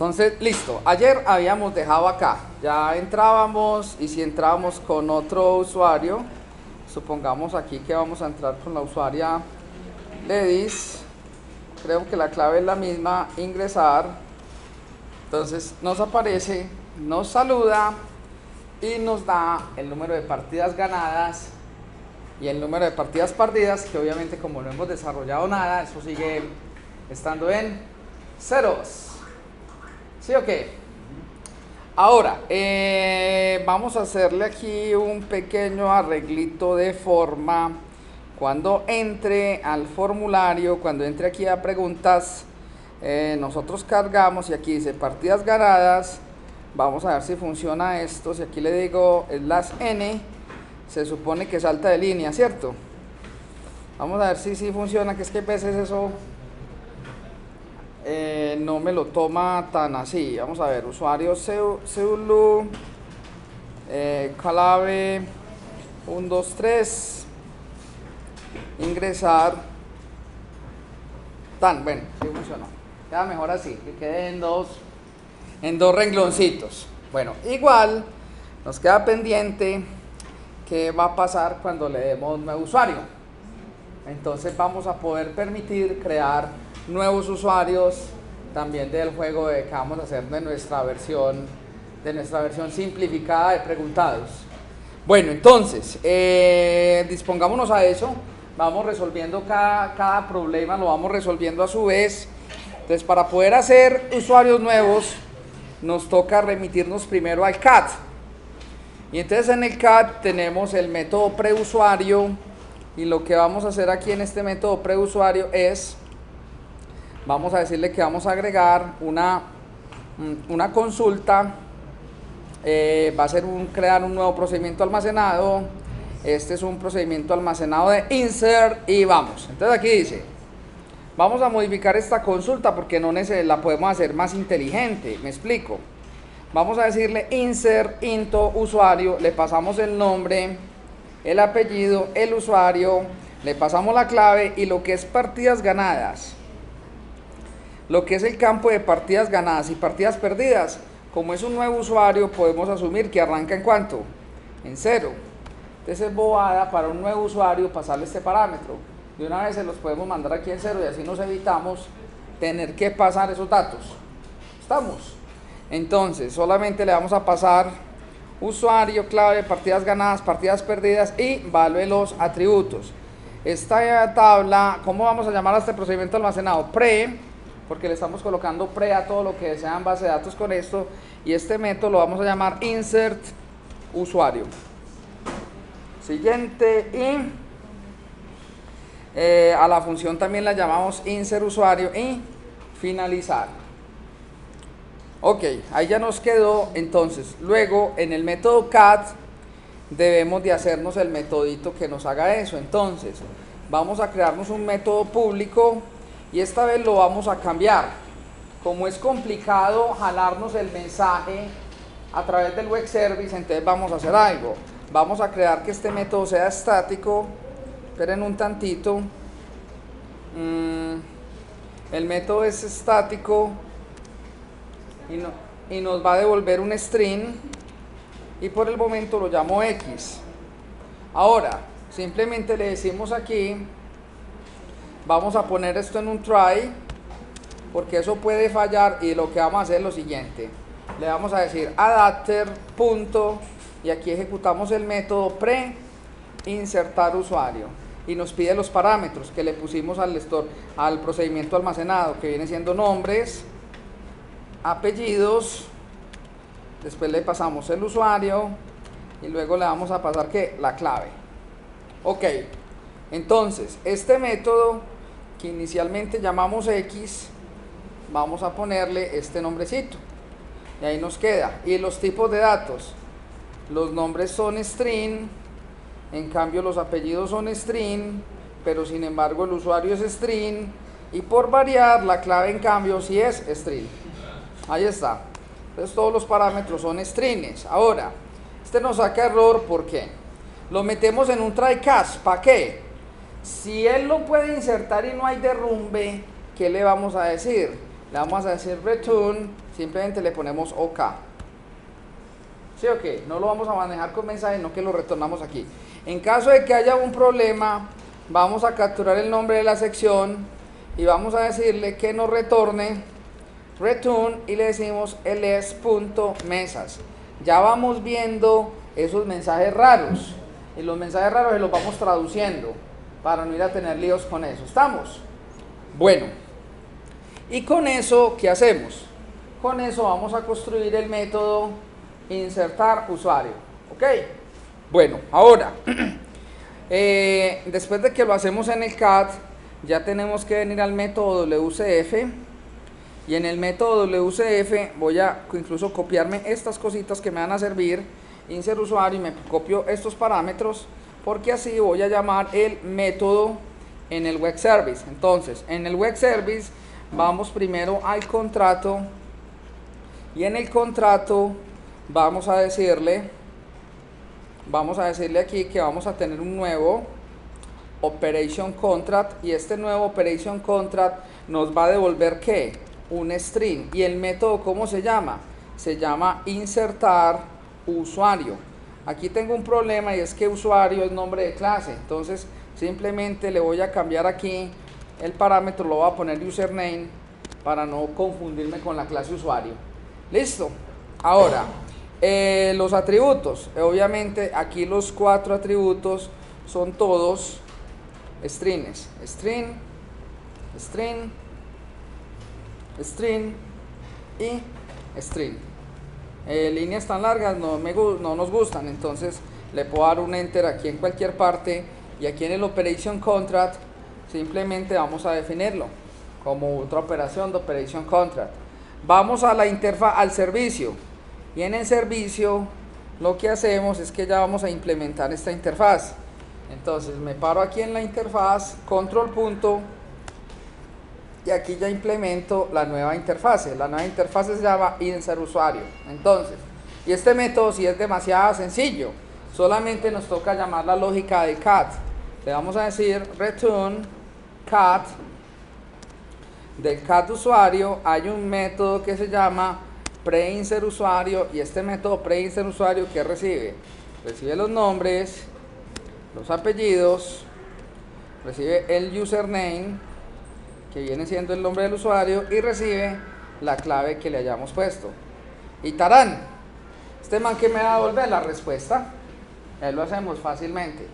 Entonces, listo. Ayer habíamos dejado acá. Ya entrábamos y si entrábamos con otro usuario, supongamos aquí que vamos a entrar con la usuaria Ledis. Creo que la clave es la misma, ingresar. Entonces nos aparece, nos saluda y nos da el número de partidas ganadas y el número de partidas perdidas, que obviamente como no hemos desarrollado nada, eso sigue estando en ceros. ¿Sí o qué? Ahora, vamos a hacerle aquí un pequeño arreglito de forma. Cuando entre al formulario, cuando entre aquí a preguntas, nosotros cargamos y aquí dice partidas ganadas. Vamos a ver si funciona esto. Si aquí le digo las n, se supone que salta de línea, ¿cierto? Vamos a ver si funciona, que es que a veces eso no me lo toma tan así. Vamos a ver, usuario Seulu, clave 1, 2, 3, ingresar. Bueno, sí funcionó. Queda mejor así, que quede en dos rengloncitos. Bueno, igual nos queda pendiente qué va a pasar cuando le demos nuevo usuario. Entonces vamos a poder permitir crear nuevos usuarios también del juego que vamos a hacer de nuestra versión simplificada de preguntados. Bueno, entonces dispongámonos a eso. Vamos resolviendo cada problema, lo vamos resolviendo a su vez. Entonces, para poder hacer usuarios nuevos, nos toca remitirnos primero al CAT. Y entonces en el CAT tenemos el método preusuario. Y lo que vamos a hacer aquí en este método preusuario es, vamos a decirle que vamos a agregar una consulta. Va a ser crear un nuevo procedimiento almacenado. Este es un procedimiento almacenado de insert y vamos. Entonces aquí dice, vamos a modificar esta consulta porque no la podemos hacer más inteligente. Me explico. Vamos a decirle insert into usuario, le pasamos el nombre, el apellido, el usuario, le pasamos la clave y lo que es partidas ganadas, lo que es el campo de partidas ganadas y partidas perdidas, como es un nuevo usuario, podemos asumir que arranca en ¿cuánto? En 0. Entonces es bobada para un nuevo usuario pasarle este parámetro. De una vez se los podemos mandar aquí en 0 y así nos evitamos tener que pasar esos datos. ¿Estamos? Entonces solamente le vamos a pasar usuario, clave, partidas ganadas, partidas perdidas y valor de los atributos. Esta tabla, ¿cómo vamos a llamar a este procedimiento almacenado? Pre, porque le estamos colocando pre a todo lo que sea en base de datos con esto. Y este método lo vamos a llamar insert usuario. Siguiente, y a la función también la llamamos insert usuario y finalizar. Ok, ahí ya nos quedó. Entonces luego en el método cat debemos de hacernos el metodito que nos haga eso. Entonces vamos a crearnos un método público y esta vez lo vamos a cambiar. Como es complicado jalarnos el mensaje a través del web service, entonces vamos a hacer algo. Vamos a crear que este método sea estático. Esperen un tantito. El método es estático y nos va a devolver un string y por el momento lo llamo X. Ahora simplemente le decimos aquí, vamos a poner esto en un try porque eso puede fallar, y lo que vamos a hacer es lo siguiente. Le vamos a decir adapter punto y aquí ejecutamos el método pre insertar usuario y nos pide los parámetros que le pusimos al procedimiento almacenado, que viene siendo nombres, apellidos, después le pasamos el usuario y luego le vamos a pasar ¿qué? La clave. Ok, entonces este método que inicialmente llamamos X, vamos a ponerle este nombrecito y ahí nos queda. Y los tipos de datos, los nombres son string, en cambio los apellidos son string, pero sin embargo el usuario es string, y por variar la clave en cambio sí es string. Ahí está. Entonces todos los parámetros son strings. Ahora, este nos saca error, ¿por qué? Lo metemos en un try catch. ¿Para qué? Si él lo puede insertar y no hay derrumbe, ¿qué le vamos a decir? Le vamos a decir return simplemente le ponemos OK. ¿Sí o qué? No lo vamos a manejar con mensaje, sino que lo retornamos aquí. En caso de que haya un problema, vamos a capturar el nombre de la sección y vamos a decirle que nos retorne return y le decimos ls.mesas. Ya vamos viendo esos mensajes raros y los mensajes raros se los vamos traduciendo para no ir a tener líos con eso. ¿Estamos? Bueno, y con eso, ¿qué hacemos? Con eso vamos a construir el método insertar usuario. ¿Ok? Bueno, ahora, después de que lo hacemos en el CAD, ya tenemos que venir al método WCF. Y en el método WCF voy a incluso copiarme estas cositas que me van a servir, insert usuario, y me copio estos parámetros, porque así voy a llamar el método en el web service. Entonces, en el web service vamos primero al contrato, y en el contrato vamos a decirle aquí que vamos a tener un nuevo operation contract, y este nuevo operation contract nos va a devolver ¿qué? Un string. Y el método, ¿cómo se llama? Se llama insertar usuario. Aquí tengo un problema, y es que usuario es nombre de clase, entonces simplemente le voy a cambiar aquí el parámetro, lo voy a poner username para no confundirme con la clase usuario. Listo. Ahora los atributos, obviamente aquí los 4 atributos son todos strings, string, string, string y string. Líneas tan largas no nos gustan, entonces le puedo dar un enter aquí en cualquier parte, y aquí en el operation contract simplemente vamos a definirlo como otra operación de operation contract. Vamos a la interfaz, al servicio, y en el servicio lo que hacemos es que ya vamos a implementar esta interfaz. Entonces me paro aquí en la interfaz, control punto, y aquí ya implemento la nueva interfase. La nueva interfase se llama insert usuario. Entonces, y este método sí es demasiado sencillo, solamente nos toca llamar la lógica de cat. Le vamos a decir return cat. Del cat usuario hay un método que se llama preinsert usuario, y este método preinsert usuario, ¿qué recibe? Recibe los nombres, los apellidos, recibe el username, que viene siendo el nombre del usuario, y recibe la clave que le hayamos puesto. Y tarán, este man que me va a devolver la respuesta, ahí lo hacemos fácilmente.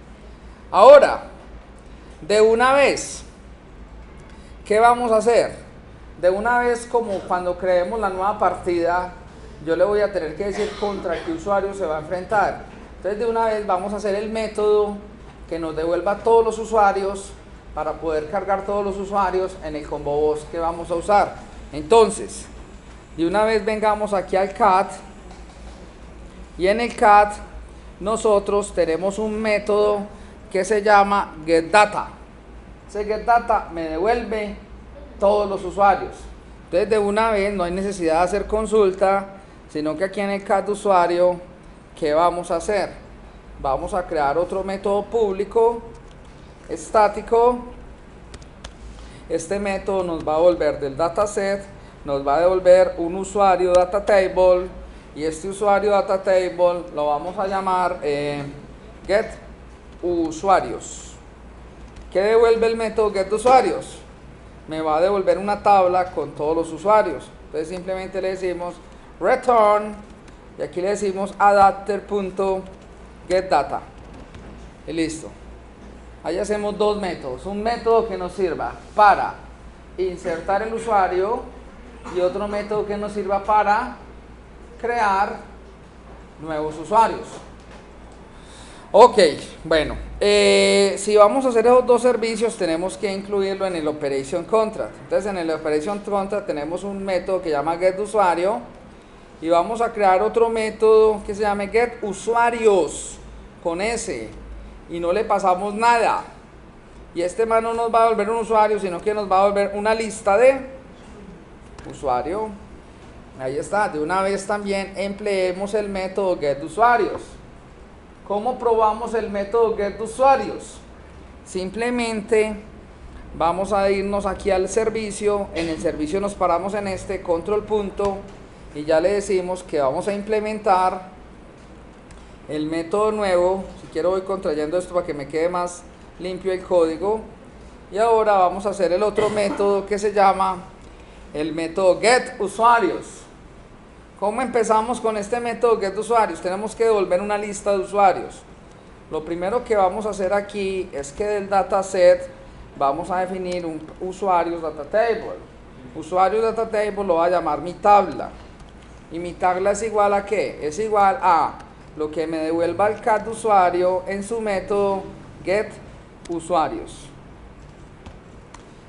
Ahora, de una vez, ¿qué vamos a hacer? De una vez, como cuando creemos la nueva partida, yo le voy a tener que decir contra qué usuario se va a enfrentar. Entonces, de una vez vamos a hacer el método que nos devuelva todos los usuarios, para poder cargar todos los usuarios en el combo boss que vamos a usar. Entonces, de una vez vengamos aquí al cat, y en el cat nosotros tenemos un método que se llama getData. Ese getData me devuelve todos los usuarios. Entonces, de una vez no hay necesidad de hacer consulta, sino que aquí en el cat usuario, ¿qué vamos a hacer? Vamos a crear otro método público estático. Este método nos va a devolver del dataset, nos va a devolver un usuario data table, y este usuario data table lo vamos a llamar get usuarios. ¿Qué devuelve el método get usuarios? Me va a devolver una tabla con todos los usuarios. Entonces simplemente le decimos return, y aquí le decimos adapter.getData, y listo. Ahí hacemos dos métodos, un método que nos sirva para insertar el usuario, y otro método que nos sirva para crear nuevos usuarios. Ok, bueno, si vamos a hacer esos dos servicios, tenemos que incluirlo en el operation contract. Entonces, en el operation contract tenemos un método que se llama getUsuario, y vamos a crear otro método que se llame getUsuarios con S, y no le pasamos nada, y este man no nos va a devolver un usuario, sino que nos va a devolver una lista de usuario. Ahí está. De una vez también empleemos el método getUsuarios. ¿Cómo probamos el método getUsuarios? Simplemente vamos a irnos aquí al servicio, en el servicio nos paramos en este control punto, y ya le decimos que vamos a implementar el método nuevo. Si quiero voy contrayendo esto para que me quede más limpio el código, y ahora vamos a hacer el otro método que se llama el método getUsuarios. ¿Cómo empezamos con este método getUsuarios? Tenemos que devolver una lista de usuarios. Lo primero que vamos a hacer aquí es que del dataset vamos a definir un usuarios data table. Usuarios data table lo voy a llamar mi tabla, y mi tabla es igual a ¿qué? Es igual a lo que me devuelva el cat usuario en su método getUsuarios,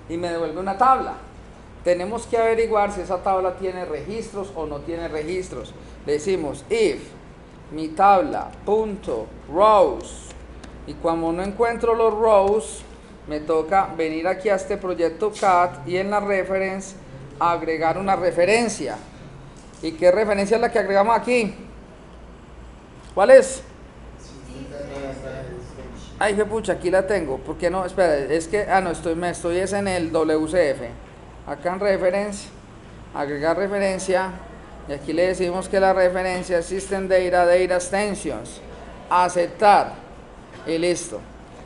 y me devuelve una tabla. Tenemos que averiguar si esa tabla tiene registros o no tiene registros. Le decimos if mi tabla punto rows, y cuando no encuentro los rows me toca venir aquí a este proyecto cat y en la reference agregar una referencia. ¿Y qué referencia es la que agregamos aquí? ¿Cuál es? Ay, pucha, aquí la tengo. ¿Por qué no? Espera, es que, no, estoy es en el WCF. Acá en reference, agregar referencia, y aquí le decimos que la referencia es System Data Extensions, aceptar, y listo.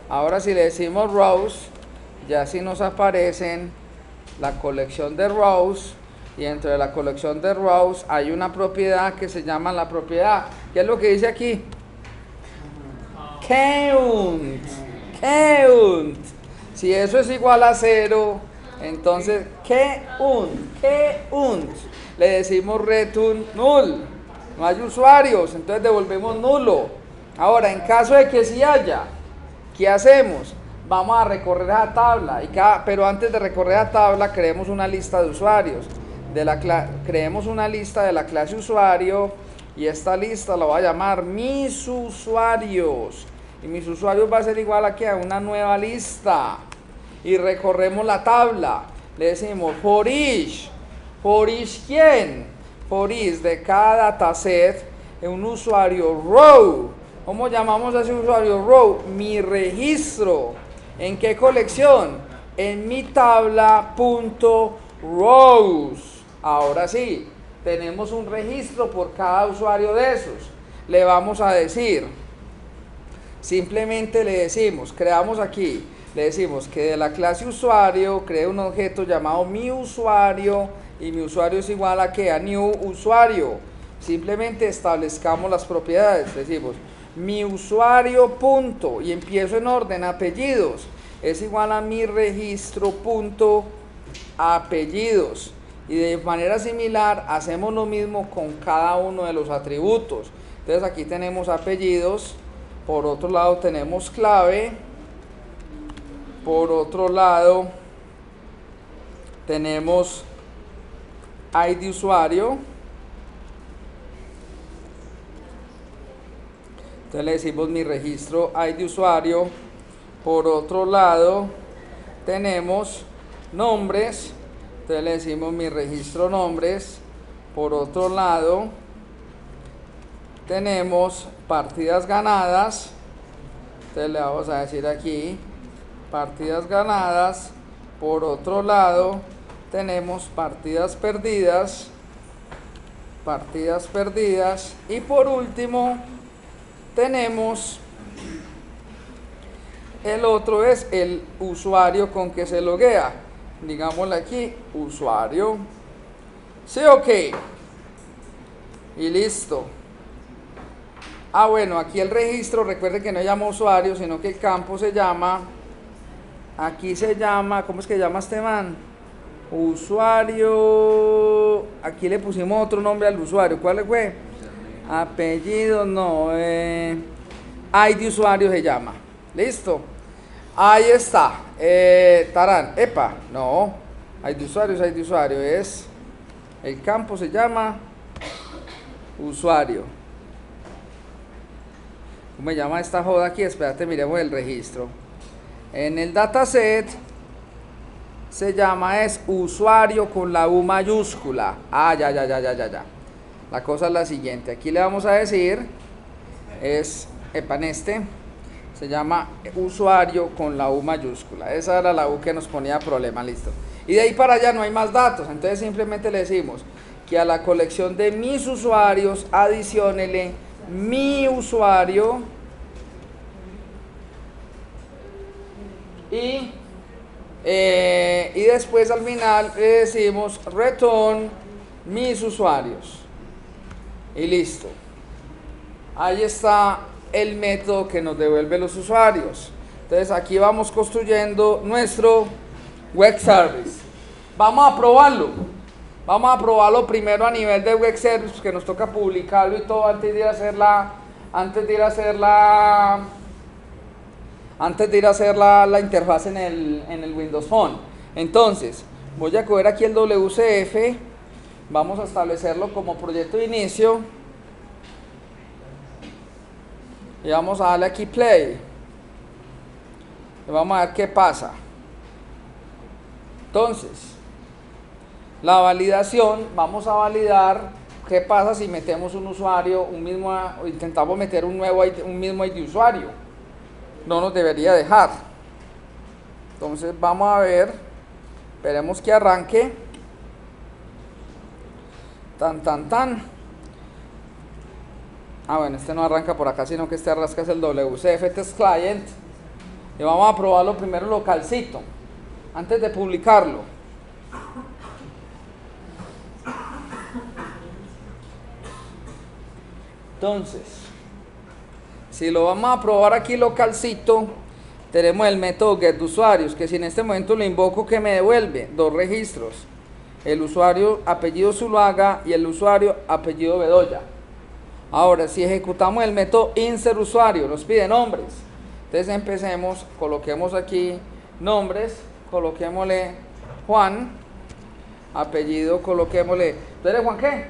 Ahora si le decimos rows, ya sí nos aparecen la colección de rows, y dentro de la colección de rows hay una propiedad que se llama la propiedad. ¿Qué es lo que dice aquí? Count. Si eso es igual a 0, entonces count, le decimos return null. No hay usuarios, entonces devolvemos nulo. Ahora, en caso de que sí haya, ¿qué hacemos? Vamos a recorrer esa tabla, pero antes de recorrer la tabla creemos una lista de usuarios. Creemos una lista de la clase usuario, y esta lista la voy a llamar mis usuarios, y mis usuarios va a ser igual a una nueva lista, y recorremos la tabla. Le decimos for each ¿quién? For each de cada dataset un usuario row. ¿Cómo llamamos a ese usuario row? Mi registro. ¿En qué colección? En mi tabla punto rows. Ahora sí, tenemos un registro por cada usuario de esos. Le vamos a decir, simplemente le decimos, creamos aquí, le decimos que de la clase usuario cree un objeto llamado mi usuario, y mi usuario es igual a ¿qué? A new usuario. Simplemente establezcamos las propiedades, decimos mi usuario punto, y empiezo en orden, apellidos, es igual a mi registro punto apellidos. Y de manera similar hacemos lo mismo con cada uno de los atributos. Entonces aquí tenemos apellidos, por otro lado tenemos clave, por otro lado tenemos ID usuario. Entonces le decimos mi registro ID usuario. Por otro lado tenemos nombres, entonces le decimos mi registro nombres. Por otro lado tenemos partidas ganadas, entonces le vamos a decir aquí partidas ganadas. Por otro lado tenemos partidas perdidas, y por último tenemos el otro, es el usuario con que se loguea. Digámosle aquí usuario, sí, ok, y listo. Bueno, aquí el registro, recuerde que no llama usuario, sino que el campo se llama, aquí se llama, ¿cómo es que llama este man? Usuario, aquí le pusimos otro nombre al usuario. ¿Cuál fue? Apellido, no, ID usuario se llama. Listo, ahí está. Tarán, epa, no, ID usuario es, el campo se llama usuario. ¿Cómo se llama esta joda aquí? Espérate, miremos el registro. En el dataset se llama es usuario con la U mayúscula. Ya. La cosa es la siguiente. Aquí le vamos a decir, en este, se llama usuario con la U mayúscula. Esa era la U que nos ponía problema, listo. Y de ahí para allá no hay más datos. Entonces simplemente le decimos que a la colección de mis usuarios adiciónele mi usuario y después al final le decimos return mis usuarios y listo. Ahí está el método que nos devuelve los usuarios. Entonces aquí vamos construyendo nuestro web service. Vamos a probarlo. Vamos a probarlo primero a nivel de web service, que nos toca publicarlo y todo antes de ir a hacer la interfaz en el Windows Phone. Entonces, voy a coger aquí el WCF, vamos a establecerlo como proyecto de inicio y vamos a darle aquí play y vamos a ver qué pasa. Entonces, la validación, vamos a validar qué pasa si metemos un usuario, intentamos meter un mismo ID de usuario. No nos debería dejar. Entonces vamos a ver, esperemos que arranque. Bueno, este no arranca por acá, sino que este arranca es el WCF Test Client. Y vamos a probarlo primero localcito, antes de publicarlo. Entonces, si lo vamos a probar aquí localcito, tenemos el método getUsuarios, que si en este momento lo invoco, ¿qué me devuelve? Dos registros, el usuario apellido Zuluaga y el usuario apellido Bedoya. Ahora, si ejecutamos el método insertUsuario, nos pide nombres. Entonces empecemos, coloquemos aquí nombres, coloquémosle Juan, apellido, coloquémosle, ¿tú eres Juan qué?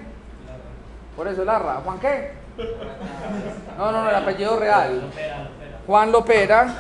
Por eso Larra, ¿Juan qué? No, el apellido real. Juan Lopera.